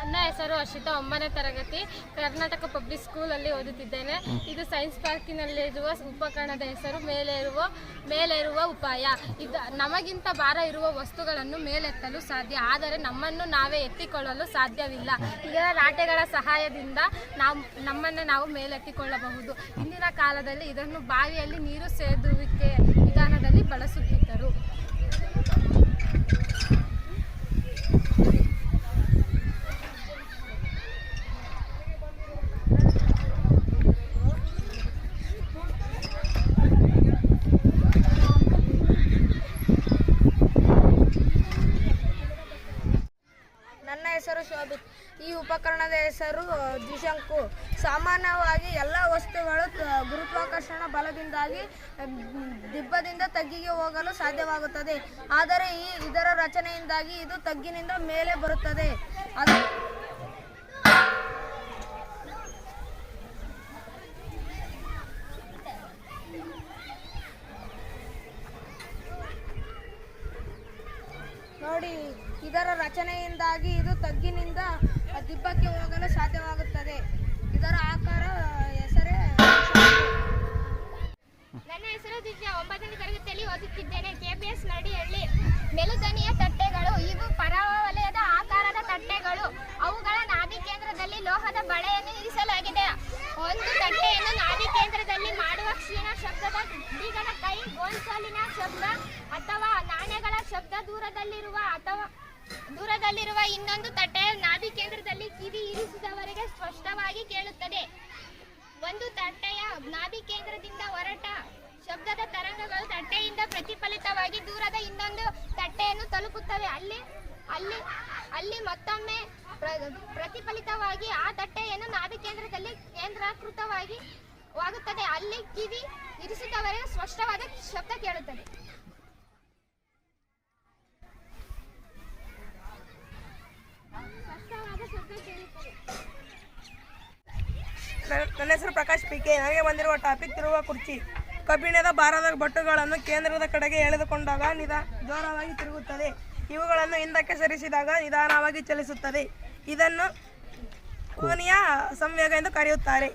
ನನ್ನ ಹೆಸರು ಅರ್ಷಿತಾ, 9ನೇ ತರಗತಿ, ಕರ್ನಾಟಕ ಪಬ್ಲಿಕ್ ಸ್ಕೂಲಲ್ಲಿ ಓದುತ್ತಿದ್ದೇನೆ. ಇದು ಸೈನ್ಸ್ ಪಾರ್ಕಿನಲ್ಲಿರುವ ಉಪಕರಣದ ಹೆಸರು ಮೇಲೇರುವ ಉಪಾಯ. ನಮಗಿಂತ ಭಾರ ಇರುವ ವಸ್ತುಗಳನ್ನು ಮೇಲೆತ್ತಲು ಸಾಧ್ಯ, ಆದರೆ ನಮ್ಮನ್ನು ನಾವೇ ಎತ್ತಿಕೊಳ್ಳಲು ಸಾಧ್ಯವಿಲ್ಲ. ಇದರ ರಾಟೆಗಳ ಸಹಾಯದಿಂದ ನಮ್ಮನ್ನು ನಾವು ಮೇಲೆತ್ತಿಕೊಳ್ಳಬಹುದು. ಇಂದಿನ ಕಾಲದಲ್ಲಿ ಇದನ್ನು ಬಾವಿಯಲ್ಲಿ ನೀರು ಸೇದುವಿಕೆ ವಿಧಾನದಲ್ಲಿ ಬಳಸುತ್ತಿದ್ದರು. ನನ್ನ ಹೆಸರು ಶೋಭಿತ್. ಈ ಉಪಕರಣದ ಹೆಸರು ದ್ವಿಶಂಕು. ಸಾಮಾನ್ಯವಾಗಿ ಎಲ್ಲ ವಸ್ತುಗಳು ಗುರುತ್ವಾಕರ್ಷಣ ಬಲದಿಂದಾಗಿ ದಿಬ್ಬದಿಂದ ತಗ್ಗಿಗೆ ಹೋಗಲು ಸಾಧ್ಯವಾಗುತ್ತದೆ. ಆದರೆ ಇದರ ರಚನೆಯಿಂದಾಗಿ ಇದು ತಗ್ಗಿನಿಂದ ಮೇಲೆ ಬರುತ್ತದೆ. ನೋಡಿ, ಇದರ ರಚನೆಯಿಂದಾಗಿ ಇದು ತಗ್ಗಿನಿಂದ ದಿಬ್ಬಕ್ಕೆ ಹೋಗಲು ಸಾಧ್ಯವಾಗುತ್ತದೆ. ಇದರ ಆಕಾರ ಹೆಸರೇ. ನನ್ನ ಹೆಸರು ದಿವ್ಯಾ, 9ನೇ ತರಗತಿಯಲ್ಲಿ ಓದುತ್ತಿದ್ದೇನೆ. KPS ನಡಿಹಳ್ಳಿ. ಮೆಲುದನಿಯ ತಟ್ಟೆಗಳು. ಇವು ಪರವಲಯದ ಆಕಾರದ ತಟ್ಟೆಗಳು. ಅವುಗಳ ನಾಭಿ ಕೇಂದ್ರದಲ್ಲಿ ಲೋಹದ ಬಳೆಯನ್ನು ಇರಿಸಲಾಗಿದೆ. ಒಂದು ತಟ್ಟೆಯನ್ನು ನಾಭಿ ಕೇಂದ್ರದಲ್ಲಿ ಮಾಡುವ ಕ್ಷೀಣ ಶಬ್ದದ ಬೀಗದ ಕೈ, ಗೋಲ್ಸಾಲಿನ ಶಬ್ದ ಅಥವಾ ನಾಣ್ಯಗಳ ಶಬ್ದ ದೂರದಲ್ಲಿರುವ ಇನ್ನೊಂದು ತಟ್ಟೆಯ ನಾಭಿ ಕೇಂದ್ರದಲ್ಲಿ ಕಿವಿ ಇರಿಸಿದವರೆಗೆ ಸ್ಪಷ್ಟವಾಗಿ ಕೇಳುತ್ತದೆ. ಒಂದು ತಟ್ಟೆಯ ನಾಭಿ ಕೇಂದ್ರದಿಂದ ಹೊರಟ ಶಬ್ದದ ತರಂಗಗಳು ತಟ್ಟೆಯಿಂದ ಪ್ರತಿಫಲಿತವಾಗಿ ದೂರದ ಇನ್ನೊಂದು ತಟ್ಟೆಯನ್ನು ತಲುಪುತ್ತವೆ. ಅಲ್ಲಿ ಮತ್ತೊಮ್ಮೆ ಪ್ರತಿಫಲಿತವಾಗಿ ಆ ತಟ್ಟೆಯನ್ನು ನಾಭಿ ಕೇಂದ್ರದಲ್ಲಿ ಕೇಂದ್ರೀಕೃತವಾಗುತ್ತದೆ. ಅಲ್ಲಿ ಕಿವಿ ಇರಿಸಿದವರೆಗೆ ಸ್ಪಷ್ಟವಾದ ಶಬ್ದ ಕೇಳುತ್ತದೆ. ನನ್ನ ಹೆಸರು ಪ್ರಕಾಶ್ PK. ನನಗೆ ಬಂದಿರುವ ಟಾಪಿಕ್ ತಿರುಗುವ ಕುರ್ಚಿ. ಕಬ್ಬಿಣದ ಭಾರದ ಬಟ್ಟುಗಳನ್ನು ಕೇಂದ್ರದ ಕಡೆಗೆ ಎಳೆದುಕೊಂಡಾಗ ಜೋರವಾಗಿ ತಿರುಗುತ್ತದೆ. ಇವುಗಳನ್ನು ಹಿಂದಕ್ಕೆ ಸರಿಸಿದಾಗ ನಿಧಾನವಾಗಿ ಚಲಿಸುತ್ತದೆ. ಇದನ್ನು ಕೋನೀಯ ಸಂವೇಗ ಎಂದು ಕರೆಯುತ್ತಾರೆ.